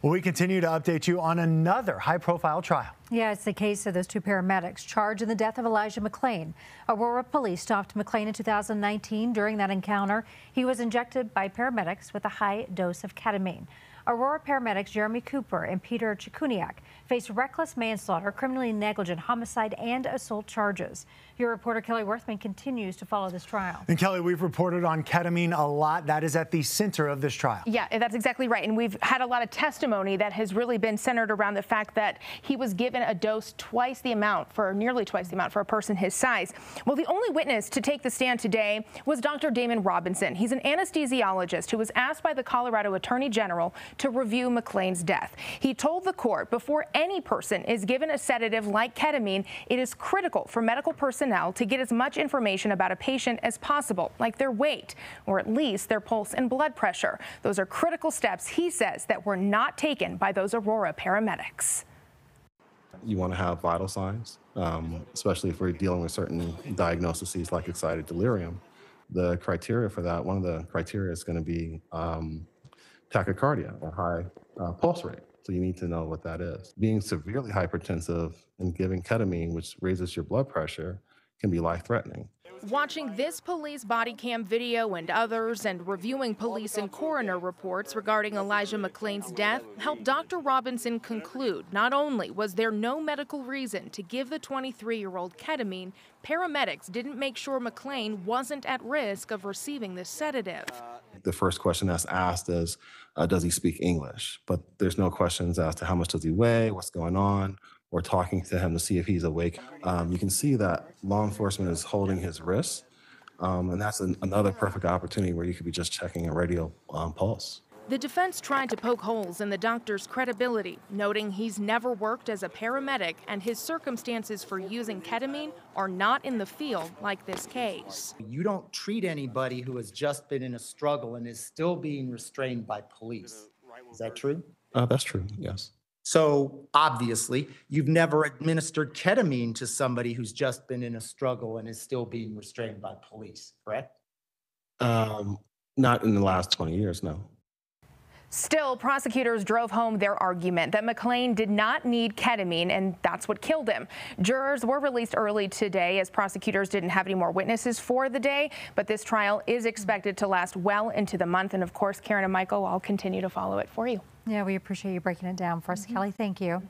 Well, we continue to update you on another high-profile trial. Yeah, it's the case of those two paramedics charged in the death of Elijah McClain. Aurora police stopped McClain in 2019. During that encounter, he was injected by paramedics with a high dose of ketamine. Aurora paramedics Jeremy Cooper and Peter Chikuniak face reckless manslaughter, criminally negligent homicide, and assault charges. Your reporter Kelly Worthman continues to follow this trial. And Kelly, we've reported on ketamine a lot. That is at the center of this trial. Yeah, that's exactly right. And we've had a lot of testimony that has really been centered around the fact that he was given a dose nearly twice the amount for a person his size. Well, the only witness to take the stand today was Dr. Damon Robinson. He's an anesthesiologist who was asked by the Colorado Attorney General to review McClain's death. He told the court before any person is given a sedative like ketamine, it is critical for medical personnel to get as much information about a patient as possible, like their weight, or at least their pulse and blood pressure. Those are critical steps, he says, that were not taken by those Aurora paramedics. You want to have vital signs, especially if we're dealing with certain diagnoses like excited delirium. The criteria for that, one of the criteria is going to be tachycardia, or high pulse rate. So you need to know what that is. Being severely hypertensive and giving ketamine, which raises your blood pressure, can be life-threatening. Watching this police body cam video and others and reviewing police and coroner reports regarding Elijah McClain's death helped Dr. Robinson conclude not only was there no medical reason to give the 23-year-old ketamine, paramedics didn't make sure McClain wasn't at risk of receiving this sedative. The first question that's asked is, does he speak English? But there's no questions as to how much does he weigh, what's going on, or talking to him to see if he's awake. You can see that law enforcement is holding his wrist, and that's another perfect opportunity where you could be just checking a radial pulse. The defense tried to poke holes in the doctor's credibility, noting he's never worked as a paramedic and his circumstances for using ketamine are not in the field like this case. You don't treat anybody who has just been in a struggle and is still being restrained by police. Is that true? That's true, yes. So obviously, you've never administered ketamine to somebody who's just been in a struggle and is still being restrained by police, correct? Not in the last 20 years, no. Still, prosecutors drove home their argument that McClain did not need ketamine, and that's what killed him. Jurors were released early today as prosecutors didn't have any more witnesses for the day, but this trial is expected to last well into the month. And of course, Karen and Michael, I'll continue to follow it for you. Yeah, we appreciate you breaking it down for us, Kelly. Thank you.